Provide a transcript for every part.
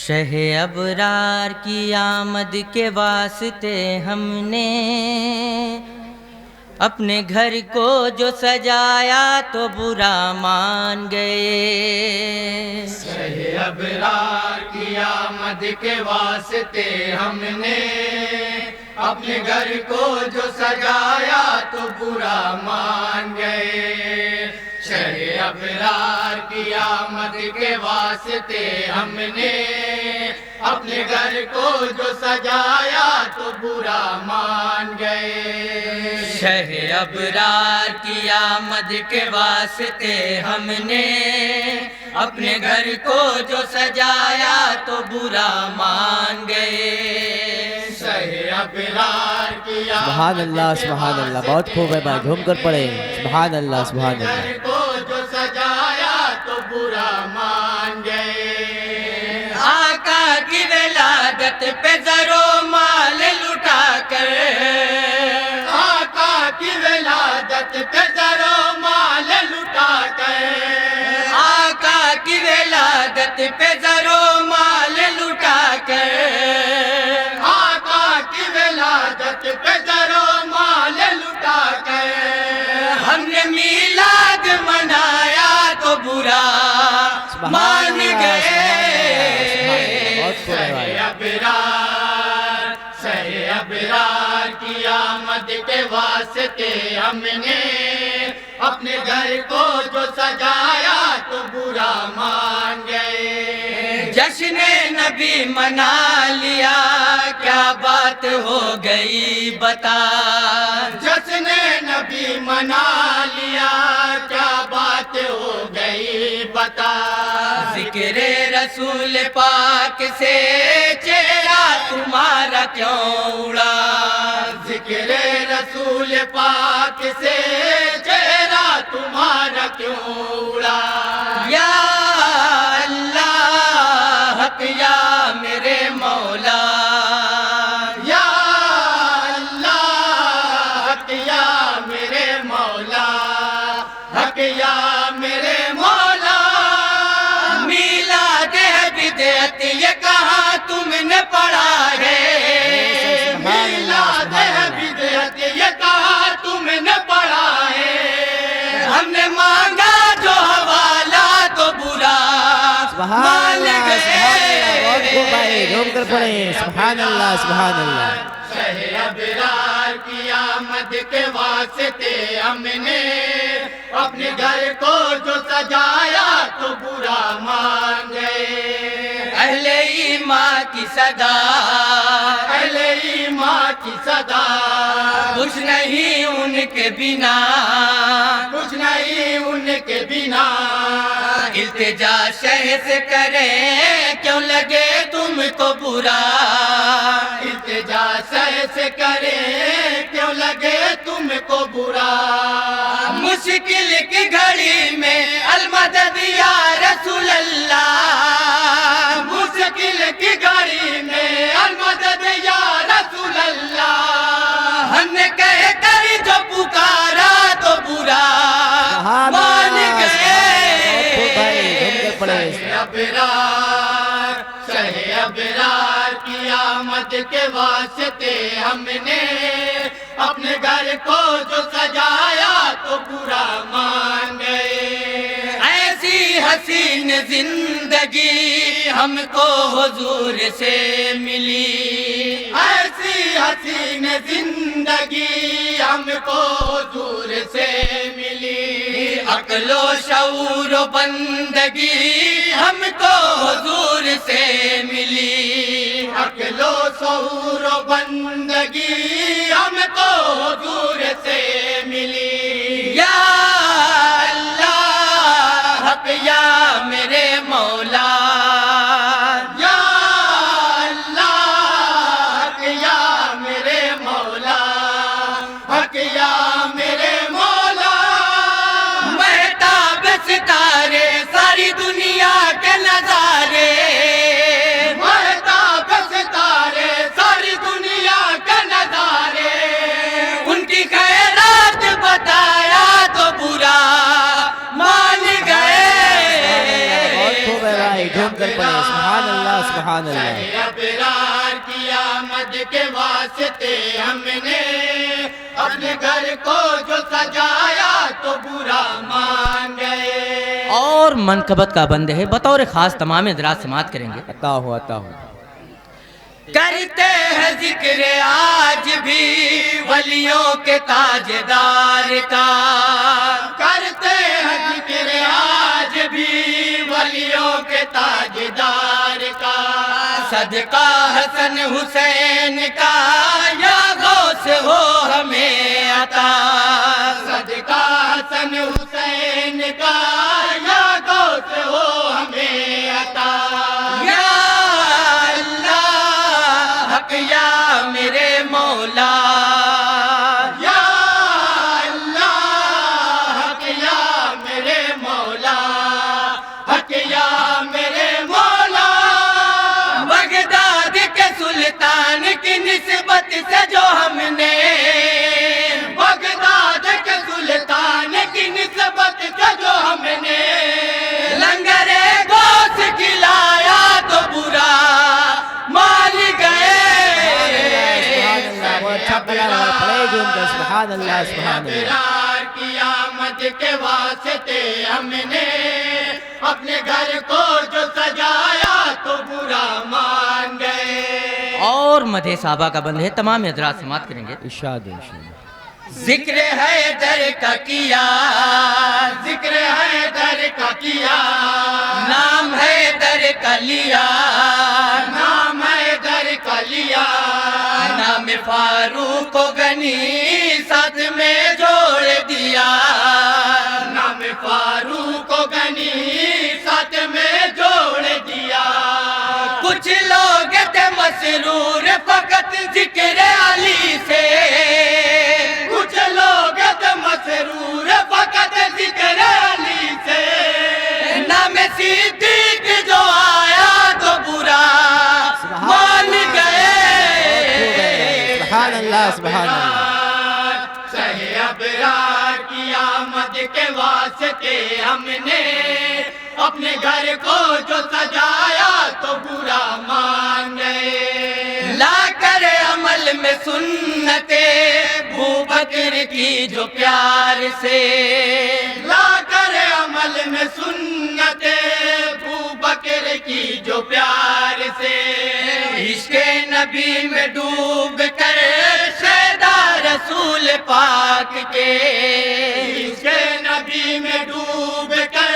شہ ابرار کی آمد کے واسطے ہم نے اپنے گھر کو جو سجایا تو برا مان گئے۔ شہ ابرار کی آمد کے واسطے ہم نے اپنے گھر کو جو سجایا تو برا مان گئے۔ شہ ابرار کی آمد کے واسطے ہم نے اپنے گھر کو جو سجایا تو برا مان گئے۔ شہ ابرار کی آمد کے واسطے ہم نے اپنے گھر کو جو سجایا تو برا مان گئے۔ شہ ابرار کی سبحان اللہ سبحان اللہ، بہت خوب ہے بھائی، جھوم کر پڑھیں سبحان اللہ سبحان اللہ۔ گھر کو جو سجایا تو برا مان گئے۔ آقا کی ولادت پہ زر و مال لٹا کر، آقا کی ولادت پہ زر و مال لٹا کر، آقا کی ولادت پہ زر و مال لٹا کر، آقا کی ولادت پہ زر و مال لٹا کر، ہم نے میلاد منایا تو برا مان گئے۔ بہت خوب ہے بھائی۔ شہ ابرار کی آمد کے واسطے ہم نے اپنے گھر کو جو سجایا تو برا مان گئے۔ جشن نبی منا لیا، کیا بات ہو گئی بتا۔ جشن نبی منا لیا، کیا بات ہو گئی بتا۔ ذکر رسول پاک سے چہرہ تمہارا کیوں اڑا۔ ذکر رسول پاک سے چہرہ تمہارا کیوں اڑا۔ یا اللہ حق یا میرے مولا، یا اللہ حق یا میرے مولا، حق یا میرے مولا۔ میلاد ہے بدعت یہ کہاں تم نے پڑھا ہے۔ میلاد ہے بدعت یہ کہا تم نے پڑھا ہے۔ ہم نے مانگا جو حوالہ تو برا سبحان مان اللہ گئے۔ سبحان اللہ، بہت خوب بھائی، جھوم کر پڑھیں سبحان اللہ سبحان اللہ۔ شہ ابرار کی آمد کے واسطے ہم نے اپنے گھر کو جو سجایا تو برا مان گئے۔ اہل ایمان کی صدا، اہل ایمان کی صدا، کچھ نہیں ان کے بنا، کچھ نہیں ان کے بنا۔ التجا شہ سے کریں کیوں لگے تم کو برا۔ التجا شہ سے کرے کیوں لگے تم کو برا۔ مشکل کی گھڑی میں المدد یا رسول اللہ، مشکل کی گھڑی میں المدد یا رسول اللہ۔ ہم نے کہہ کر جو پکارا تو برا سبحان مان اللہ گئے۔ بہت خوب بھائی، جھوم کر پڑھیں۔ شہ ابرار کی آمد کے واسطے ہم نے اپنے گھر کو جو سجایا تو برا مان گئے۔ ایسی حسین زندگی ہم کو حضور سے ملی، ایسی حسین زندگی ہم کو حضور سے ملی۔ عقل و شعور و بندگی ہم کو حضور سے ملی۔ عقل و شعور و بندگی ہم کو حضور سے ملی۔ یا اللہ حق یا میرے مولا، یا اللہ حق یا میرے مولا، حق یا میرے مولا۔ مہتاب ستارے ساری دنیا کے نظارے، مہتاب ستارے ساری دنیا کے نظارے۔ ان کی خیرات بتایا تو برا مان گئے۔ بہت خوب ہے بھائی، جھوم کر پڑھیں سبحان اللہ سبحان اللہ شہ ابرار کی آمد کے واسطے ہم نے اپنے گھر کو جو سجایا تو برا مان گئے. اور منقبت کا بند ہے بطور خاص تمام حضرات سماعت کریں گے. عطا ہو عطا ہو. کرتے ہیں ذکر آج بھی ولیوں کے تاجدار کا. کرتے ہیں ذکر آج بھی ولیوں کے تاجدار کا. صدقہ حسن حسین کا یا غوث ہو ہمیں عطا. صدقہ حسن حسین کا یا غوث ہو ہمیں عطا. یا اللہ حق یا میرے مولا. یا اللہ حق یا میرے مولا. حق یا میرے مولا. بغداد کے سلطان کی نسبت سے جو ہم نے بغداد کے سلطان کی نسبت سے جو ہم نے لنگر گوشت کھلایا تو برا مان گئے. بہت اچھا کلام ہے. پڑھے جھوم کر سبحان اللہ سبحان اللہ. ابرار کی آمد کے واسطے ہم نے اپنے گھر کو جو سجایا تو برا مان گئے. اور مدح صحابہ کا بند ہے تمام حضرات سماعت کریں گے. ارشاد ارشاد. ذکر ہے در کا کیا ذکر ہے در کا کیا. نام ہے در کا لیا. نام ہے در کا لیا. نام فاروق کو غنی ساتھ میں جوڑ دیا. نام فاروق کو غنی ساتھ میں جوڑ دیا. کچھ لوگ تھے مسرور فقط ذکر علی سے. کچھ لوگ تو مسرور فقط ذکر علی سے. نام صدیق جو آیا تو برا مان گئے. سبحان اللہ سبحان اللہ. شہ ابرار کی آمد کے واسطے ہم نے اپنے گھر کو جو سجایا تو برا مان گئے. لا کر عمل میں سنتے ابو بکر کی جو پیار سے. لا کر عمل میں سنت ابو بکر کی جو پیار سے. عشق نبی میں ڈوب کر شیدا رسول پاک کے. عشق نبی میں ڈوب کر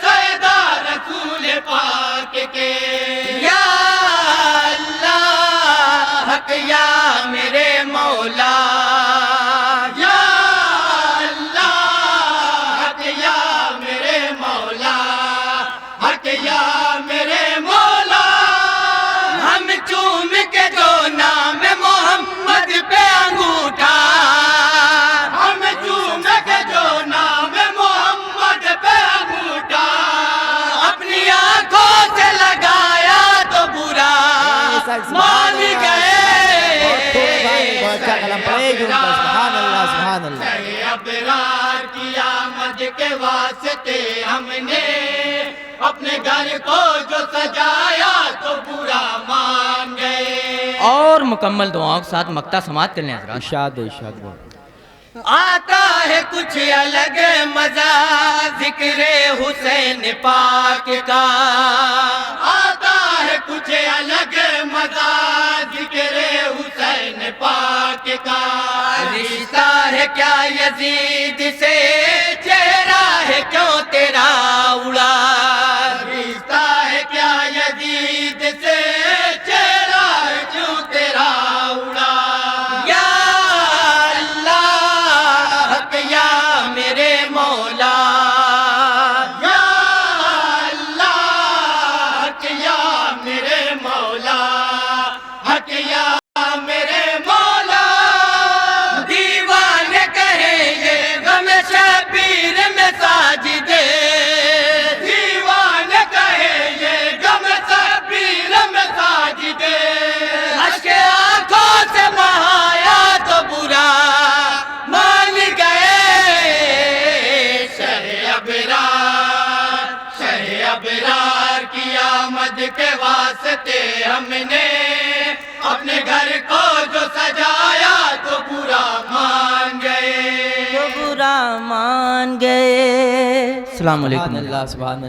سیدہ رسول پاک کے. یا اللہ حق یا میرے مولا. یا اللہ حق یا میرے مولا. حق یا میرے مولا. ہم چوم کے جو نام محمد پہ انگوٹھا. ہم چوم کے جو نام محمد پہ انگوٹھا اپنی آنکھوں سے لگایا تو برا مان گئے. بہت خوب بھائی. بہت اچھا کلام. پڑھے جھوم کر سبحان اللہ سبحان اللہ. شہ ابرار کی آمد کے واسطے ہم نے اپنے گھر کو جو سجایا تو برا مان گئے. اور مکمل دعاؤں کے ساتھ مقطع سماعت کر لیں حضرات. ارشاد ارشاد. آتا ہے کچھ الگ مزہ ذکر حسین پاک کا. آتا ہے کچھ الگ مزہ ذکر حسین پاک کا. رشتہ ہے کیا یزید سے چہرہ ہے کیوں تیرا اڑا. رشتہ ہے کیا یزید سے چہرہ ہے کیوں تیرا اڑا. یا اللہ حق یا میرے مولا. یا اللہ حق یا میرے مولا. حق یا میرے مولا. دیوانے کہیں گے غم شبیر میں ساجدے. دیوان کہے یہ غم شبیر میں ساجدے. اشک آنکھوں سے بہایا تو برا مان گئے. شہ ابرار کی آمد کے واسطے واسطے ہم نے اپنے گھر کو جو سجایا تو برا مان گئے، تو برا مان گئے۔ السلام علیکم۔ سبحان اللہ، سبحان اللہ۔